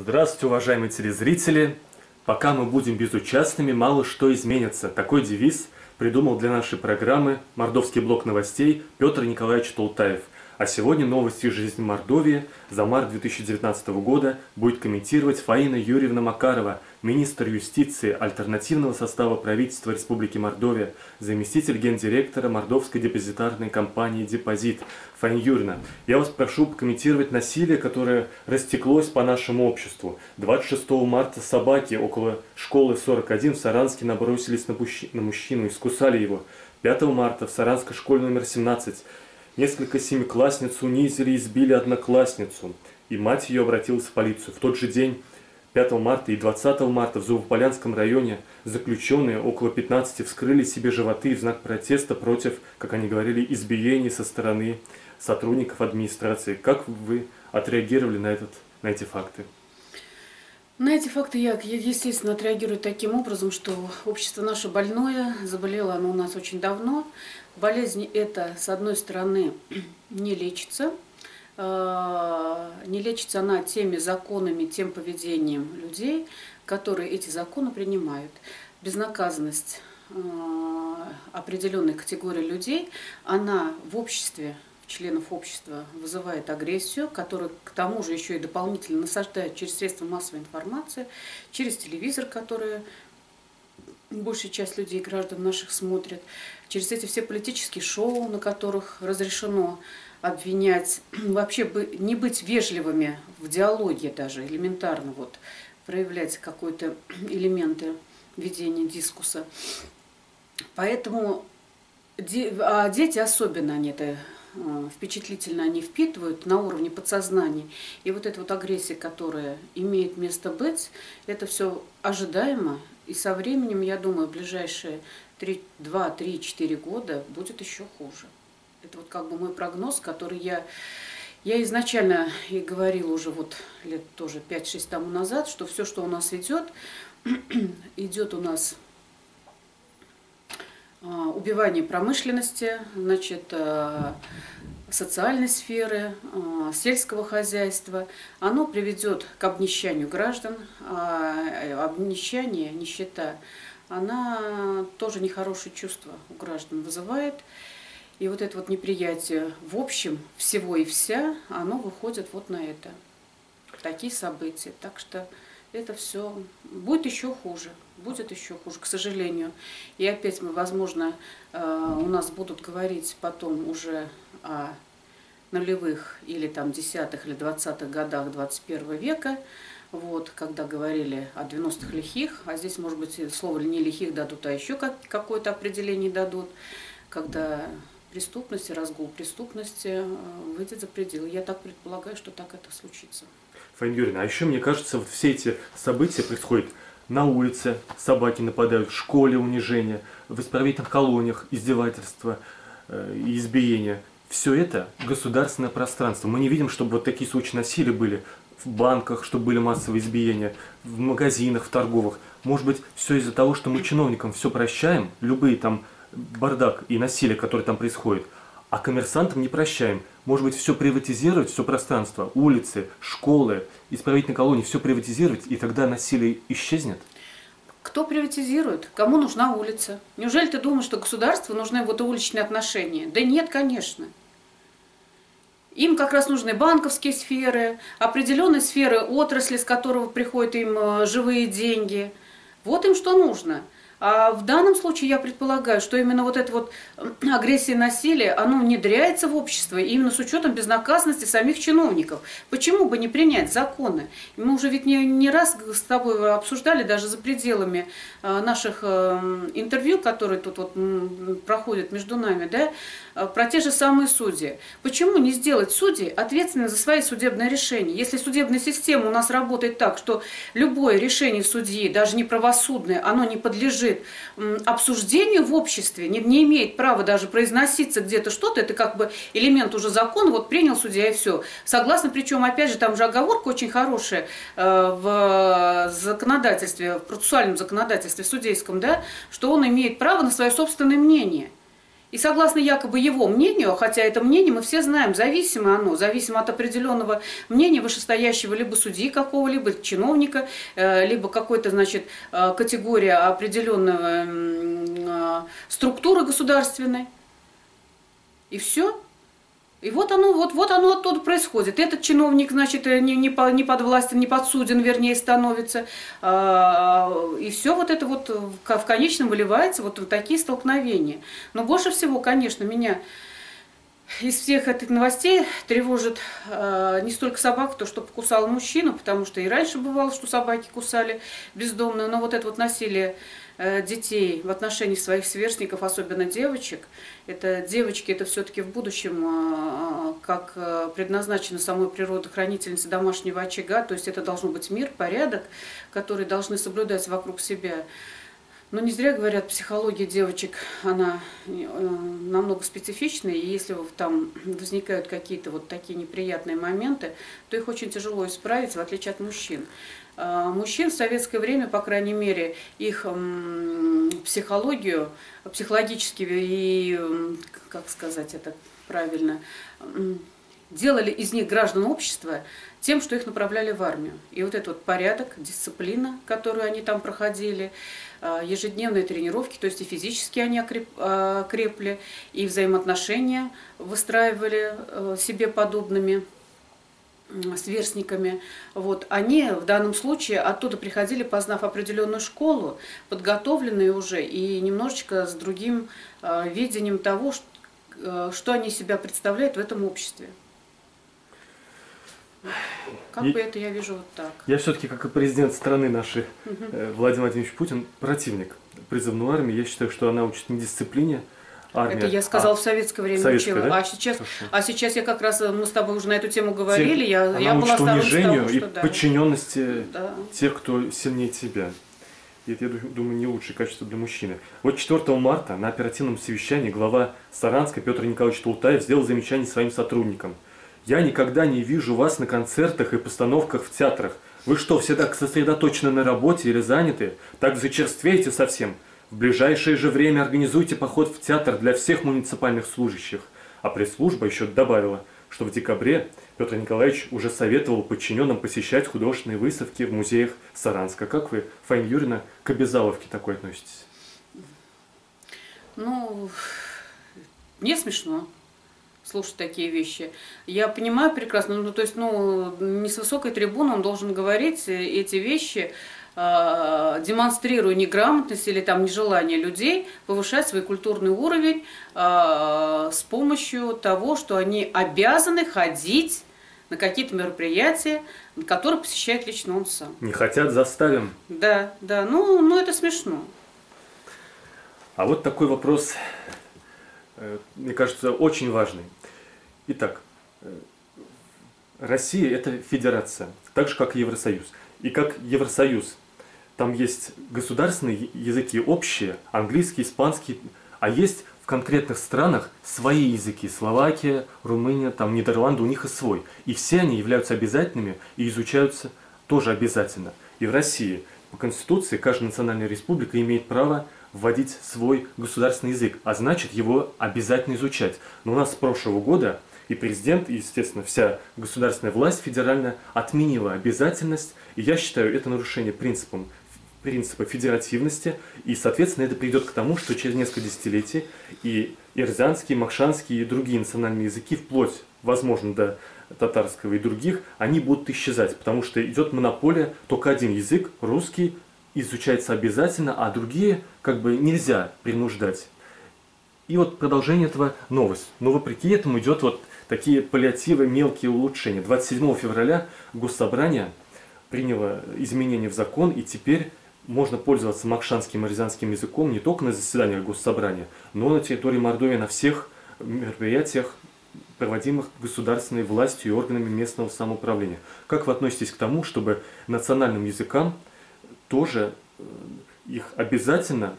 Здравствуйте, уважаемые телезрители! Пока мы будем безучастными, мало что изменится. Такой девиз придумал для нашей программы Мордовский блок новостей Петр Николаевич Толтаев. А сегодня новости из жизни Мордовии за март 2019 года будет комментировать Фаина Юрьевна Макарова, министр юстиции альтернативного состава правительства Республики Мордовия, заместитель гендиректора Мордовской депозитарной компании «Депозит». Фаина Юрьевна, я вас прошу прокомментировать насилие, которое растеклось по нашему обществу. 26 марта собаки около школы 41 в Саранске набросились на мужчину, искусали его. 5 марта в Саранской школе номер 17 несколько семиклассниц унизили и избили одноклассницу, и мать ее обратилась в полицию. В тот же день, 5 марта и 20 марта в Зубополянском районе заключенные около 15 вскрыли себе животы в знак протеста против, как они говорили, избиений со стороны сотрудников администрации. Как вы отреагировали на эти факты? На эти факты я, естественно, отреагирую таким образом, что общество наше больное, заболело оно у нас очень давно. Болезнь эта, с одной стороны, не лечится. Не лечится она теми законами, тем поведением людей, которые эти законы принимают. Безнаказанность определенной категории людей, она в обществе, членов общества вызывает агрессию, которая к тому же еще и дополнительно насаждает через средства массовой информации, через телевизор, который большая часть людей, граждан наших, смотрят, через эти все политические шоу, на которых разрешено обвинять, вообще не быть вежливыми в диалоге даже, элементарно вот, проявлять какие-то элементы ведения дискусса. Поэтому дети особенно они это впечатлительно они впитывают на уровне подсознания. И вот эта вот агрессия, которая имеет место быть, это все ожидаемо. И со временем, я думаю, в ближайшие 2-3-4 года будет еще хуже. Это вот как бы мой прогноз, который я изначально и говорила уже вот лет тоже 5-6 тому назад, что все, что у нас идет у нас убивание промышленности, значит, социальной сферы, сельского хозяйства, оно приведет к обнищанию граждан. Обнищание, нищета, она тоже нехорошее чувство у граждан вызывает. И вот это вот неприятие в общем всего и вся, оно выходит вот на это. Такие события. Так что это все будет еще хуже. Будет еще хуже, к сожалению. И опять мы, возможно, у нас будут говорить потом уже о нулевых или там 10-х или 20-х годах 21 века, вот, когда говорили о 90-х лихих, а здесь, может быть, слово не лихих дадут, а еще какое-то определение дадут, когда преступность и разгул преступности выйдет за пределы. Я так предполагаю, что так это случится. Фаина Юрьевна, а еще, мне кажется, вот все эти события происходят на улице, собаки нападают, в школе унижение, в исправительных колониях издевательства, избиения. Все это государственное пространство. Мы не видим, чтобы вот такие случаи насилия были в банках, чтобы были массовые избиения, в магазинах, в торговых. Может быть, все из-за того, что мы чиновникам все прощаем, любые там бардак и насилие, которое там происходит, а коммерсантам не прощаем. Может быть, все приватизировать, все пространство, улицы, школы, исправительные колонии, все приватизировать, и тогда насилие исчезнет? Кто приватизирует? Кому нужна улица? Неужели ты думаешь, что государству нужны вот уличные отношения? Да нет, конечно. Им как раз нужны банковские сферы, определенные сферы отрасли, с которого приходят им живые деньги. Вот им что нужно. А в данном случае я предполагаю, что именно вот эта вот агрессия и насилие, оно внедряется в общество именно с учетом безнаказанности самих чиновников. Почему бы не принять законы? Мы уже ведь не раз с тобой обсуждали, даже за пределами наших интервью, которые тут вот проходят между нами, да, про те же самые судьи. Почему не сделать судей ответственными за свои судебные решения? Если судебная система у нас работает так, что любое решение судьи, даже неправосудное, оно не подлежит обсуждению в обществе, не имеет права даже произноситься где-то что-то, это как бы элемент уже закона, вот принял судья и все. Согласно, причем, опять же, там же оговорка очень хорошая в законодательстве, в процессуальном законодательстве судейском, да, что он имеет право на свое собственное мнение. И согласно якобы его мнению, хотя это мнение мы все знаем, зависимо от определенного мнения вышестоящего либо судьи какого-либо, чиновника, либо какой-то, значит, категория определенного структуры государственной. И все. И вот оно оттуда происходит. Этот чиновник, значит, не подвластен, не подсуден, вернее, становится. И все вот это вот в конечном выливается вот в такие столкновения. Но больше всего, конечно, меня из всех этих новостей тревожит не столько собака, то, что покусала мужчину, потому что и раньше бывало, что собаки кусали бездомные, но вот это вот насилие детей в отношении своих сверстников, особенно девочек. Это девочки, это все-таки в будущем, как предназначено самой природохранительницей домашнего очага, то есть это должен быть мир, порядок, который должны соблюдать вокруг себя. Но не зря говорят, психология девочек, она намного специфичная, и если там возникают какие-то вот такие неприятные моменты, то их очень тяжело исправить, в отличие от мужчин. Мужчин в советское время, по крайней мере, их психологию, психологически и, как сказать это правильно, делали из них граждан общества тем, что их направляли в армию. И вот этот вот порядок, дисциплина, которую они там проходили, ежедневные тренировки, то есть и физически они крепли, и взаимоотношения выстраивали себе подобными сверстниками. Вот. Они в данном случае оттуда приходили, познав определенную школу, подготовленные уже и немножечко с другим видением того, что они себя представляют в этом обществе. Как бы это я вижу вот так. Я все-таки, как и президент страны нашей, Владимир Владимирович Путин, противник призывной армии. Я считаю, что она учит не дисциплине. Армия, это я сказала в советское время, учила. Да? А сейчас я как раз, мы с тобой уже на эту тему говорили, я была сторонником унижению и да. подчиненности тех, кто сильнее тебя. И это, я думаю, не лучшее качество для мужчины. Вот 4 марта на оперативном совещании глава Саранска Петр Николаевич Толтаев сделал замечание своим сотрудникам. «Я никогда не вижу вас на концертах и постановках в театрах. Вы что, все так сосредоточены на работе или заняты? Так зачерствеете совсем? В ближайшее же время организуйте поход в театр для всех муниципальных служащих». А пресс-служба еще добавила, что в декабре Петр Николаевич уже советовал подчиненным посещать художественные выставки в музеях Саранска. Как вы, Фаина Юрьевна, к обязаловке такой относитесь? Ну, мне смешно слушать такие вещи. Я понимаю прекрасно, то есть, не с высокой трибуны он должен говорить эти вещи, демонстрируя неграмотность или там нежелание людей повышать свой культурный уровень с помощью того, что они обязаны ходить на какие-то мероприятия, которые посещает лично он сам. Не хотят, заставим. Да, ну это смешно. А вот такой вопрос, мне кажется, очень важный. Итак, Россия – это федерация, так же, как и Евросоюз. И как Евросоюз, там есть государственные языки общие, английский, испанский, а есть в конкретных странах свои языки. Словакия, Румыния, там Нидерланды, у них и свой. И все они являются обязательными и изучаются тоже обязательно. И в России по Конституции каждая национальная республика имеет право вводить свой государственный язык, а значит его обязательно изучать. Но у нас с прошлого года и президент, и, естественно, вся государственная власть федеральная отменила обязательность, и я считаю, это нарушение принципа федеративности, и, соответственно, это приведет к тому, что через несколько десятилетий и ирзанские, махшанские и другие национальные языки, вплоть, возможно, до татарского и других, они будут исчезать, потому что идет монополия, только один язык, русский, изучается обязательно, а другие как бы нельзя принуждать. И вот продолжение этого новость. Но вопреки этому идет вот такие паллиативы, мелкие улучшения. 27 февраля Госсобрание приняло изменения в закон, и теперь можно пользоваться махшанским и рязанским языком не только на заседаниях Госсобрания, но на территории Мордовии на всех мероприятиях, проводимых государственной властью и органами местного самоуправления. Как вы относитесь к тому, чтобы национальным языкам тоже их обязательно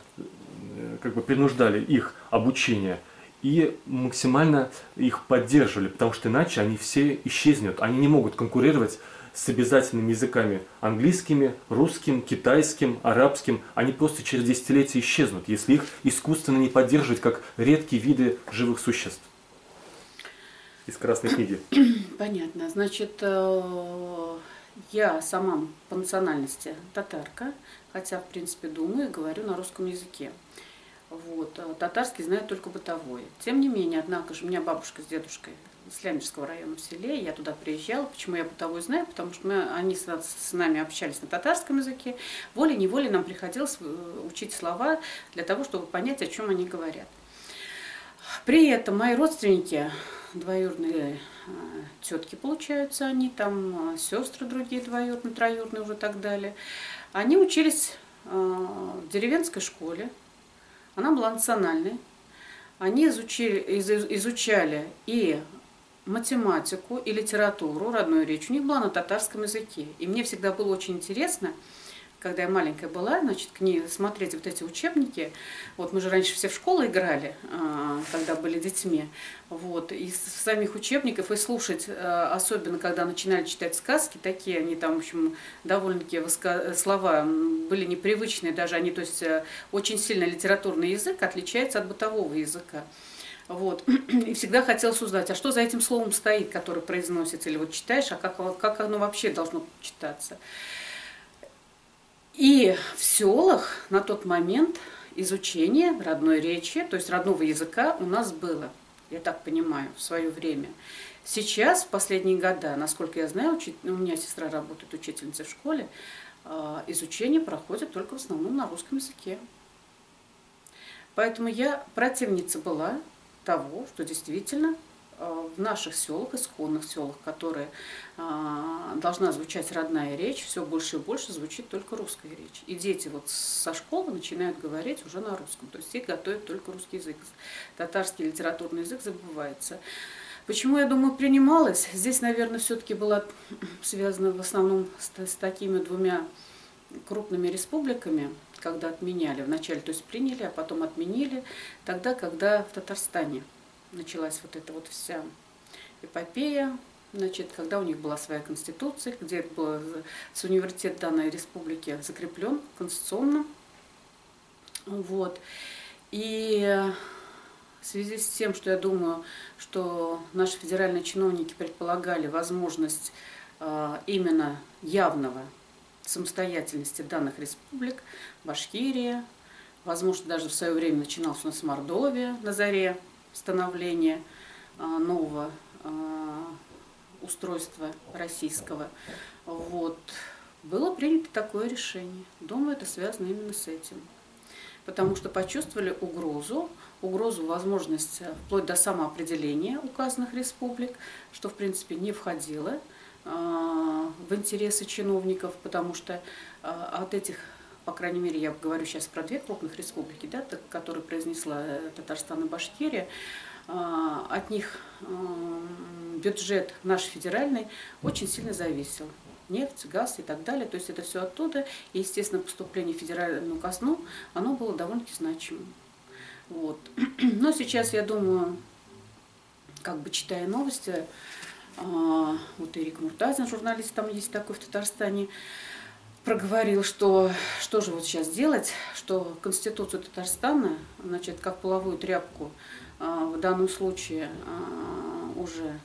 как бы принуждали их обучение и максимально их поддерживали, потому что иначе они все исчезнут, они не могут конкурировать с обязательными языками английскими, русским, китайским, арабским, они просто через десятилетия исчезнут, если их искусственно не поддерживать как редкие виды живых существ. Из Красной книги. Понятно. Значит, я сама по национальности татарка, хотя, в принципе, думаю и говорю на русском языке. Вот. Татарский знаю только бытовой. Тем не менее, однако же, у меня бабушка с дедушкой с Лямежского района в селе, я туда приезжала. Почему я бытовой знаю? Потому что они с нами общались на татарском языке. Волей-неволей нам приходилось учить слова для того, чтобы понять, о чем они говорят. При этом мои родственники, двоюродные тетки, получаются они, там сестры другие двоюродные, троюродные уже так далее, они учились в деревенской школе, она была национальной, они изучали и математику, и литературу, родную речь у них была на татарском языке. И мне всегда было очень интересно, когда я маленькая была, значит, к ней смотреть вот эти учебники. Вот мы же раньше все в школу играли, когда были детьми. Вот, из самих учебников и слушать, особенно когда начинали читать сказки, такие они там, в общем, довольно-таки слова были непривычные даже, они, то есть, очень сильно литературный язык отличается от бытового языка. Вот. И всегда хотелось узнать, а что за этим словом стоит, которое произносится, или вот читаешь, а как оно вообще должно читаться. И в селах на тот момент изучение родной речи, то есть родного языка у нас было, я так понимаю, в свое время. Сейчас, в последние годы, насколько я знаю, у меня сестра работает учительницей в школе, изучение проходит только в основном на русском языке. Поэтому я противница была того, что действительно в наших селах, исконных селах, которые должна звучать родная речь, все больше и больше звучит только русская речь. И дети вот со школы начинают говорить уже на русском, то есть их готовят только русский язык. Татарский литературный язык забывается. Почему, я думаю, принималось? Здесь, наверное, все-таки было связано в основном с такими двумя крупными республиками, когда отменяли, вначале, то есть приняли, а потом отменили, тогда, когда в Татарстане началась вот эта вот вся эпопея, значит, когда у них была своя конституция, где был суверенитет данной республики закреплен конституционно. Вот. И в связи с тем, что я думаю, что наши федеральные чиновники предполагали возможность именно явного самостоятельности данных республик, Башкирия, возможно, даже в свое время начиналась у нас Мордовия на заре становления нового устройства российского. Вот. Было принято такое решение. Думаю, это связано именно с этим. Потому что почувствовали угрозу возможность вплоть до самоопределения указанных республик, что в принципе не входило в интересы чиновников, потому что от этих, по крайней мере, я говорю сейчас про две крупных республики, да, которые произнесла Татарстан и Башкирия, от них бюджет наш федеральный очень сильно зависел. Нефть, газ и так далее, то есть это все оттуда, и, естественно, поступление в федеральную казну, оно было довольно-таки значимым. Вот. Но сейчас, я думаю, как бы читая новости, вот Эрик Муртазин, журналист там есть такой в Татарстане, проговорил, что же вот сейчас делать, что Конституцию Татарстана, значит, как половую тряпку, в данном случае уже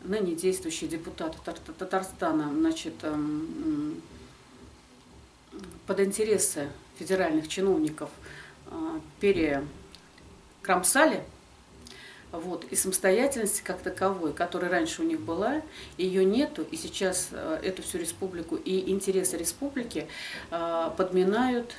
ныне действующий депутат Татарстана, значит, под интересы федеральных чиновников перекромсали. Вот. И самостоятельности как таковой, которая раньше у них была, ее нету, и сейчас эту всю республику и интересы республики подминают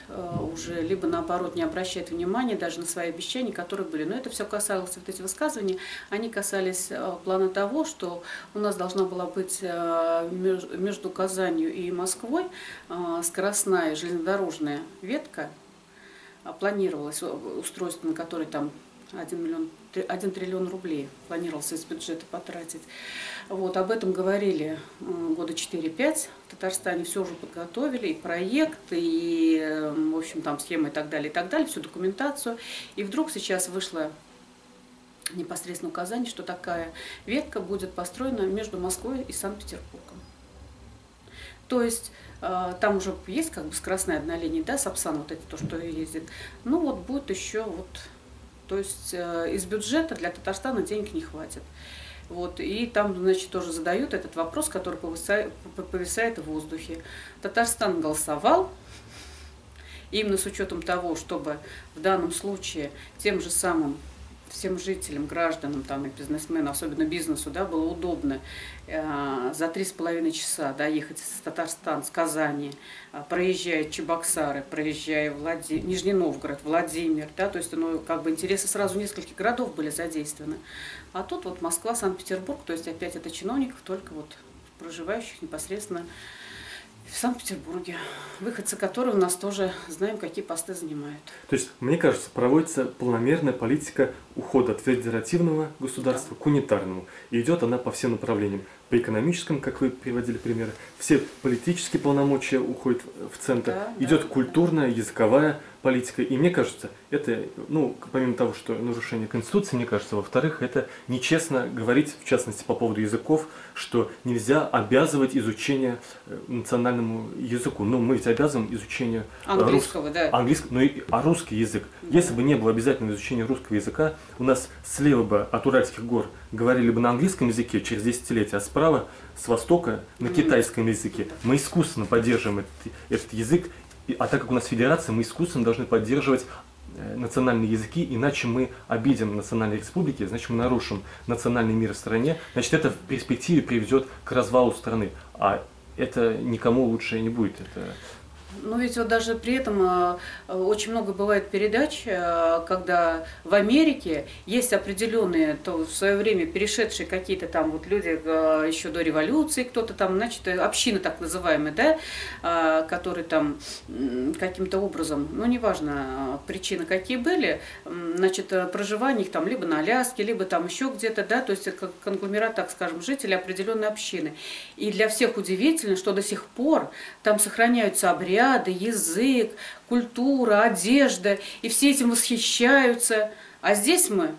уже, либо наоборот не обращают внимания даже на свои обещания, которые были. Но это все касалось, вот эти высказывания, они касались плана того, что у нас должна была быть между Казанью и Москвой скоростная железнодорожная ветка, планировалось устройство, на которое там 1 триллион рублей планировался из бюджета потратить. Вот, об этом говорили года 4-5 в Татарстане, все уже подготовили, и проект, и, в общем, там схемы и так далее, всю документацию. И вдруг сейчас вышло непосредственно указание, что такая ветка будет построена между Москвой и Санкт-Петербургом. То есть там уже есть как бы скоростная одна линия, да, Сапсан, вот это то, что ездит. Ну вот будет еще вот, то есть из бюджета для Татарстана денег не хватит. Вот, и там, значит, тоже задают этот вопрос, который повисает в воздухе. Татарстан голосовал, именно с учетом того, чтобы в данном случае тем же самым всем жителям, гражданам там, и бизнесменам, особенно бизнесу, да, было удобно за 3,5 часа доехать из Татарстана, с Казани, проезжая Чебоксары, проезжая Нижний Новгород, Владимир, да, то есть ну, как бы интересы сразу нескольких городов были задействованы. А тут вот Москва, Санкт-Петербург, то есть опять это чиновников, только вот проживающих непосредственно в Санкт-Петербурге, выходцы которые у нас тоже знаем, какие посты занимают. То есть, мне кажется, проводится планомерная политика ухода от федеративного государства к унитарному. И идет она по всем направлениям. По экономическому, как вы приводили примеры, все политические полномочия уходят в центр. Да, идет да, культурная, языковая политика. И мне кажется, это, ну, помимо того, что нарушение Конституции, мне кажется, во-вторых, это нечестно говорить, в частности, по поводу языков, что нельзя обязывать изучение национальному языку. Ну, мы ведь обязываем изучению английского, да. английского, а русский язык. Да. Если бы не было обязательного изучения русского языка, у нас слева бы от Уральских гор говорили бы на английском языке через десятилетия, а справа с востока на китайском языке. Мы искусственно поддерживаем этот язык, а так как у нас федерация, мы искусственно должны поддерживать национальные языки, иначе мы обидим национальные республики, значит мы нарушим национальный мир в стране, значит это в перспективе приведет к развалу страны, а это никому лучше не будет. Но ведь вот даже при этом очень много бывает передач, когда в Америке есть определенные, то в свое время перешедшие какие-то там вот люди еще до революции, кто-то там, значит, общины так называемые, да, которые там каким-то образом, ну неважно, причины какие были, значит, проживание их там либо на Аляске, либо там еще где-то, да, то есть как конгломерат, так скажем, жителей определенной общины. И для всех удивительно, что до сих пор там сохраняются обряды, язык, культура, одежда, и все этим восхищаются. А здесь мы,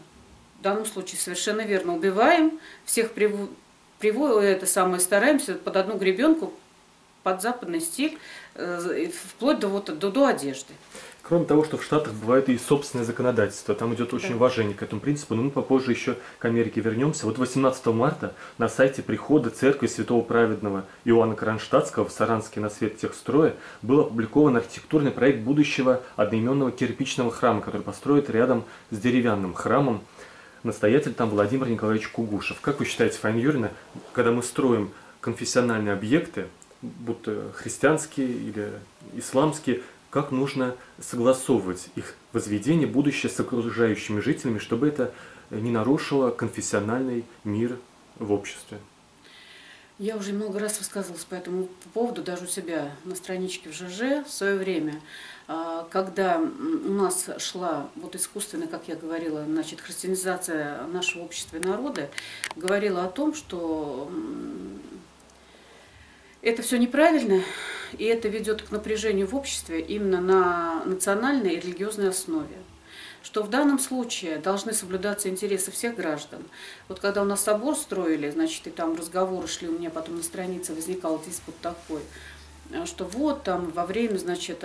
в данном случае, совершенно верно, убиваем, всех это самое, стараемся под одну гребенку, под западный стиль, вплоть до одежды. Кроме того, что в Штатах бывает и собственное законодательство, там идет очень уважение к этому принципу, но мы попозже еще к Америке вернемся. Вот 18 марта на сайте прихода церкви Святого Праведного Иоанна Кронштадтского в Саранске на свет техстроя был опубликован архитектурный проект будущего одноименного кирпичного храма, который построят рядом с деревянным храмом. Настоятель там Владимир Николаевич Кугушев. Как вы считаете, Фаина Юрьевна, когда мы строим конфессиональные объекты, будто христианские или исламские, как нужно согласовывать их возведение, будущее с окружающими жителями, чтобы это не нарушило конфессиональный мир в обществе? Я уже много раз высказывалась по этому поводу, даже у себя на страничке в ЖЖ в свое время, когда у нас шла вот искусственная, как я говорила, значит, христианизация нашего общества и народа, говорила о том, что это все неправильно, и это ведет к напряжению в обществе именно на национальной и религиозной основе. Что в данном случае должны соблюдаться интересы всех граждан. Вот когда у нас собор строили, значит, и там разговоры шли, у меня потом на странице возникал диспут такой, что вот там во время, значит,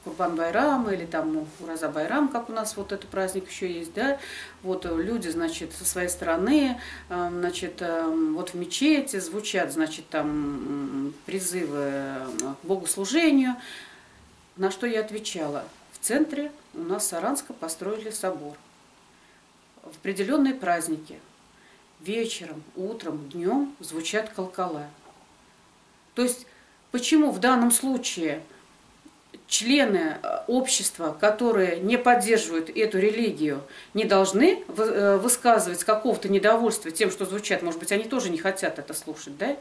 Курбан-Байрама или там Ураза-Байрам, как у нас вот этот праздник еще есть, да, вот люди, значит, со своей стороны, значит, вот в мечети звучат, значит, там призывы к богослужению, на что я отвечала. В центре у нас Саранска построили собор. В определенные праздники вечером, утром, днем звучат колокола. То есть почему в данном случае члены общества, которые не поддерживают эту религию, не должны высказывать какого-то недовольства тем, что звучат? Может быть, они тоже не хотят это слушать, да?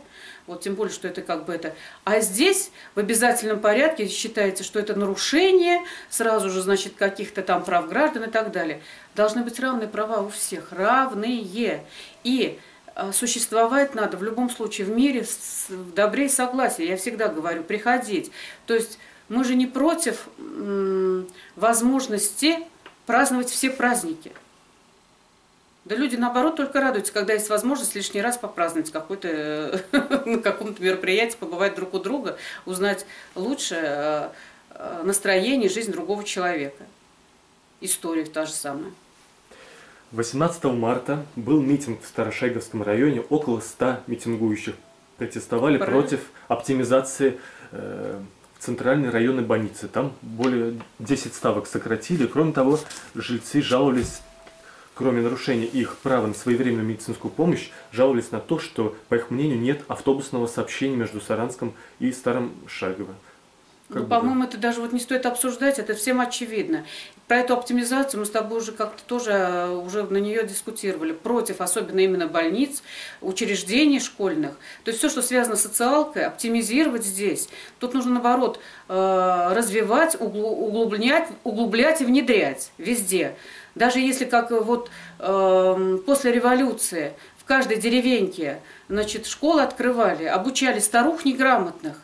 Вот тем более, что это как бы это. А здесь в обязательном порядке считается, что это нарушение сразу же, значит, каких-то там прав граждан и так далее. Должны быть равные права у всех, равные. И существовать надо в любом случае в мире в добре и согласии. Я всегда говорю, приходить. То есть мы же не против возможности праздновать все праздники. Да люди, наоборот, только радуются, когда есть возможность лишний раз попраздновать какой-то, на каком-то мероприятии, побывать друг у друга, узнать лучше настроение, жизнь другого человека. История та же самая. 18 марта был митинг в Старошаговском районе, около 100 митингующих протестовали против оптимизации центральной районной больницы. Там более 10 ставок сократили. Кроме того, жильцы жаловались, кроме нарушения их права на своевременную медицинскую помощь, жаловались на то, что, по их мнению, нет автобусного сообщения между Саранском и Старым Шагово. Ну, по-моему, это даже вот не стоит обсуждать, это всем очевидно. Про эту оптимизацию мы с тобой уже как-то тоже уже на нее дискутировали. Против, особенно именно больниц, учреждений школьных. То есть все, что связано с социалкой, оптимизировать здесь. Тут нужно, наоборот, развивать, углублять и внедрять везде. Даже если, как вот после революции, в каждой деревеньке, значит, школы открывали, обучали старух неграмотных.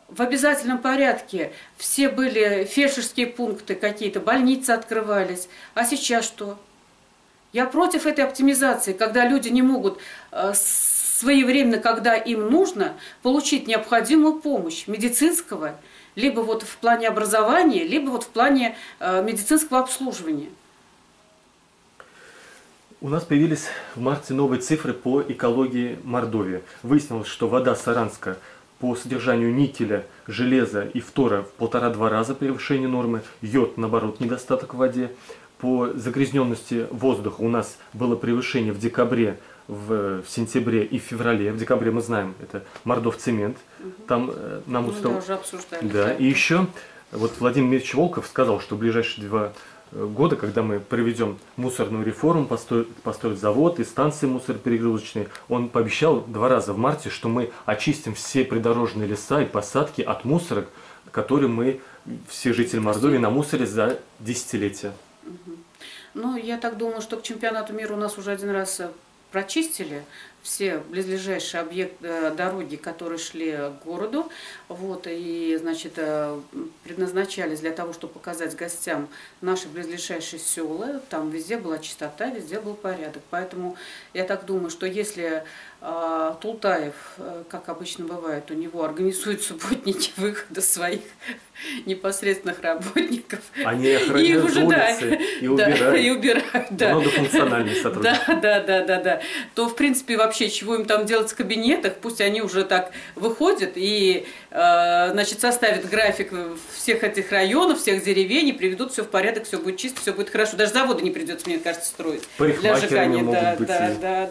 В обязательном порядке все были фельдшерские пункты какие-то, больницы открывались. А сейчас что? Я против этой оптимизации, когда люди не могут своевременно, когда им нужно, получить необходимую помощь медицинского, либо вот в плане образования, либо вот в плане медицинского обслуживания. У нас появились в марте новые цифры по экологии Мордовии. Выяснилось, что вода Саранска по содержанию никеля, железа и фтора в 1,5-2 раза превышение нормы, йод, наоборот, недостаток в воде. По загрязненности воздуха у нас было превышение в декабре, в сентябре и в феврале. В декабре мы знаем, это Мордовцемент. Там нам мы уже обсуждали. Да, и еще вот Владимир Ильич Волков сказал, что в ближайшие 2 года, когда мы проведем мусорную реформу, построить завод и станции мусороперегрузочные, он пообещал 2 раза в марте, что мы очистим все придорожные леса и посадки от мусорок, которые мы, все жители Мордовии, намусорили за десятилетия. Ну, я так думаю, что к чемпионату мира у нас уже 1 раз прочистили все близлежащие объекты, дороги, которые шли к городу, вот, и, значит, предназначались для того, чтобы показать гостям наши близлежащие села, там везде была чистота, везде был порядок. Поэтому я так думаю, что если Тултаев, как обычно бывает, у него организует субботники выхода своих непосредственных работников. Они охраняют уже, улицы и убирают. И убирают, да. Многофункциональные сотрудники. Да. То, в принципе, вообще, чего им там делать в кабинетах, пусть они уже так выходят и, значит, составят график всех этих районов, всех деревень, и приведут все в порядок, все будет чисто, все будет хорошо. Даже заводы не придется, мне кажется, строить. Для сжигания.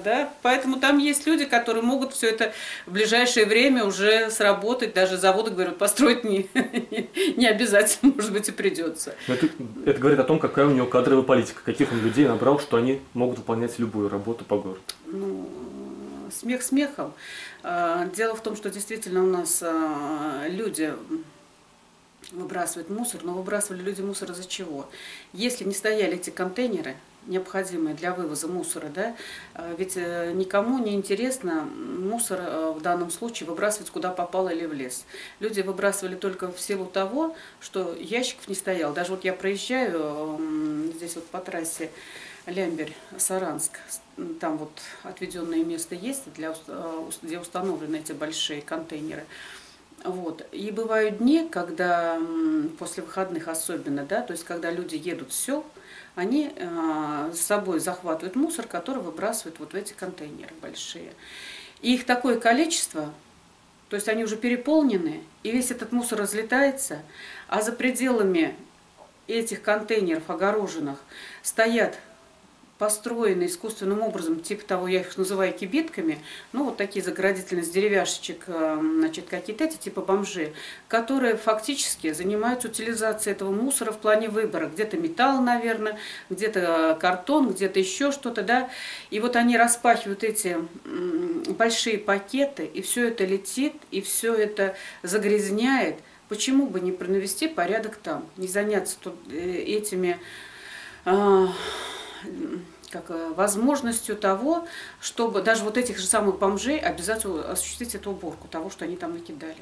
Да. Поэтому там есть люди, которые могут все это в ближайшее время уже сработать. Даже заводы, говорят, построить не обязательно, может быть, и придется. Это говорит о том, какая у него кадровая политика, каких он людей набрал, что они могут выполнять любую работу по городу. Ну, смех смехом. Дело в том, что действительно у нас люди выбрасывают мусор, но выбрасывали люди мусор из-за чего? Если не стояли эти контейнеры, необходимые для вывоза мусора, да, ведь никому не интересно мусор в данном случае выбрасывать куда попало или в лес. Люди выбрасывали только в силу того, что ящиков не стоял. Даже вот я проезжаю здесь вот по трассе Лямберь-Саранск, там вот отведенное место есть, где установлены эти большие контейнеры. Вот. И бывают дни, когда после выходных особенно, да, то есть когда люди едут в сел, они с собой захватывают мусор, который выбрасывают вот в эти контейнеры большие. И их такое количество, то есть они уже переполнены, и весь этот мусор разлетается, а за пределами этих контейнеров огороженных стоят построены искусственным образом, типа того, я их называю кибитками, ну вот такие заградительные с деревяшечек, значит, какие-то эти типа бомжи, которые фактически занимаются утилизацией этого мусора в плане выбора. Где-то металл, наверное, где-то картон, где-то еще что-то, да. И вот они распахивают эти большие пакеты, и все это летит, и все это загрязняет. Почему бы не навести порядок там, не заняться тут этими возможностью того, чтобы даже вот этих же самых бомжей обязательно осуществить эту уборку того, что они там накидали.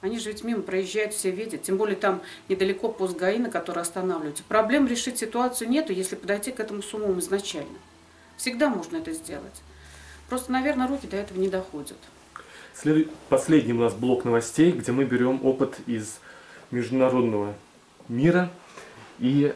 Они же ведь мимо проезжают, все видят. Тем более там недалеко пост ГАИ, на который останавливаются. Проблем решить ситуацию нету, если подойти к этому с умом изначально. Всегда можно это сделать. Просто, наверное, руки до этого не доходят. Последний у нас блок новостей, где мы берем опыт из международного мира. И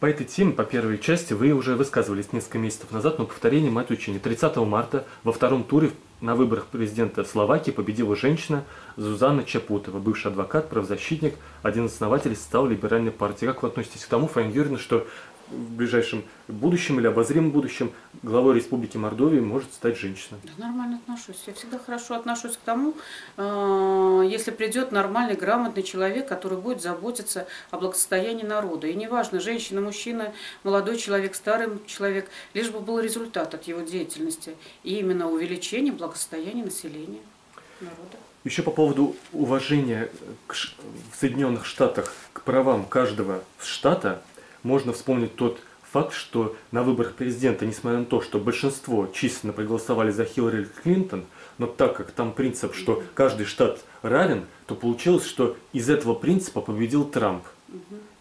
по этой теме, по первой части, вы уже высказывались несколько месяцев назад, но повторение мать учения. 30 марта во втором туре на выборах президента Словакии победила женщина Зузана Чапутова, бывший адвокат, правозащитник, один из основателей состава либеральной партии. Как вы относитесь к тому, Фаина Юрьевна, что в ближайшем будущем или обозримом будущем главой Республики Мордовия может стать женщина? Да, нормально отношусь. Я всегда хорошо отношусь к тому, если придет нормальный, грамотный человек, который будет заботиться о благосостоянии народа. И неважно, женщина, мужчина, молодой человек, старый человек, лишь бы был результат от его деятельности. И именно увеличение благосостояния населения, народа. Еще по поводу уважения в Соединенных Штатах к правам каждого штата, можно вспомнить тот факт, что на выборах президента, несмотря на то, что большинство численно проголосовали за Хиллари Клинтон, но так как там принцип, что каждый штат равен, то получилось, что из этого принципа победил Трамп.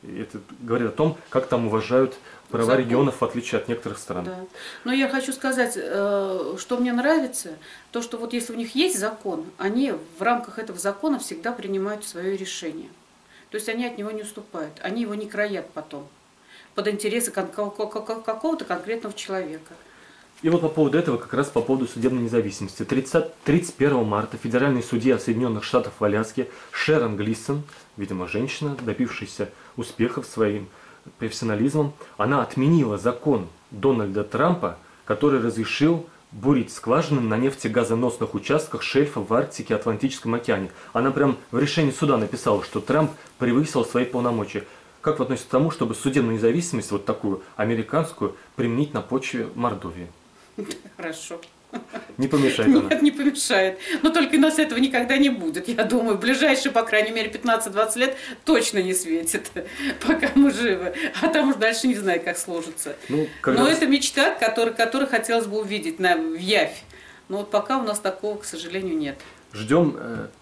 И это говорит о том, как там уважают права регионов, в отличие от некоторых стран. Да. Но я хочу сказать, что мне нравится, то, что вот если у них есть закон, они в рамках этого закона всегда принимают свое решение. То есть они от него не уступают, они его не краят потом под интересы какого-то конкретного человека. И вот по поводу этого, как раз по поводу судебной независимости. 31 марта федеральный судья Соединенных Штатов в Аляске Шерон Глисон, видимо женщина, добившаяся успехов своим профессионализмом, она отменила закон Дональда Трампа, который разрешил бурить скважины на нефтегазоносных участках шельфа в Арктике и Атлантическом океане. Она прям в решении суда написала, что Трамп превысил свои полномочия. Как вы относитесь к тому, чтобы судебную независимость, вот такую американскую, применить на почве Мордовии? Хорошо. Не помешает она? Нет, не помешает. Но только у нас этого никогда не будет. Я думаю, в ближайшие, по крайней мере, 15-20 лет точно не светит, пока мы живы. А там уж дальше не знаю, как сложится. Но это мечта, которую хотелось бы увидеть в явь. Но вот пока у нас такого, к сожалению, нет. Ждем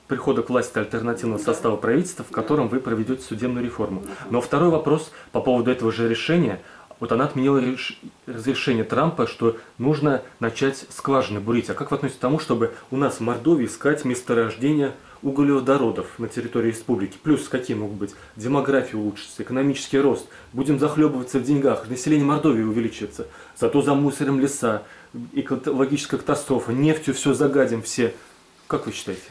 прихода к власти альтернативного состава правительства, в котором вы проведете судебную реформу. Но второй вопрос по поводу этого же решения. Вот она отменила разрешение Трампа, что нужно начать скважины бурить. А как вы относитесь к тому, чтобы у нас в Мордовии искать месторождение углеводородов на территории республики? Плюс какие могут быть? Демография улучшится, экономический рост. Будем захлебываться в деньгах, население Мордовии увеличится. Зато замусорим леса, экологическая катастрофа, нефтью все загадим все. Как вы считаете?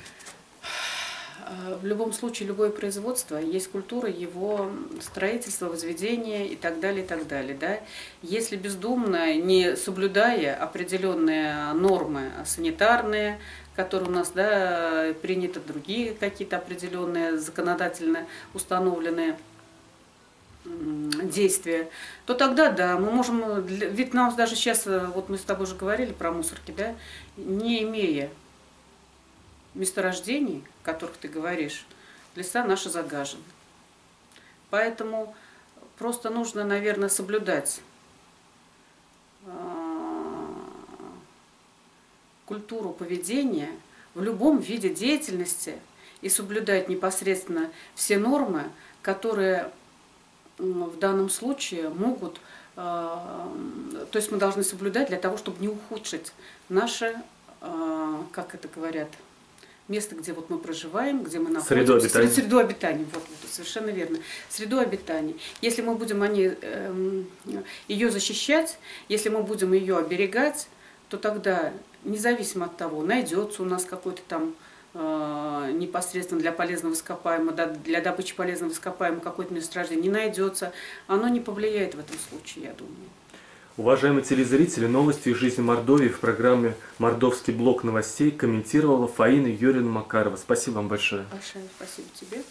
В любом случае, любое производство, есть культура его строительства, возведения и так далее, и так далее. Да? Если бездумно, не соблюдая определенные нормы санитарные, которые у нас приняты, другие какие-то определенные законодательно установленные действия, то тогда да, мы можем, ведь нам даже сейчас, вот мы с тобой уже говорили про мусорки, да, не имея месторождений, о которых ты говоришь, леса наши загажены. Поэтому просто нужно, наверное, соблюдать культуру поведения в любом виде деятельности и соблюдать непосредственно все нормы, которые в данном случае могут, то есть мы должны соблюдать для того, чтобы не ухудшить наше, как это говорят, место, где вот мы проживаем, где мы находимся. Среду обитания. Вот, совершенно верно. Среду обитания. Если мы будем ее защищать, если мы будем ее оберегать, то тогда, независимо от того, найдется у нас какой-то там непосредственно для полезного ископаемого, для добычи полезного ископаемого какое-то месторождение, не найдется, оно не повлияет в этом случае, я думаю. Уважаемые телезрители, новости из жизни Мордовии в программе «Мордовский блок новостей» комментировала Фаина Юрьевна Макарова. Спасибо вам большое. Большое спасибо тебе.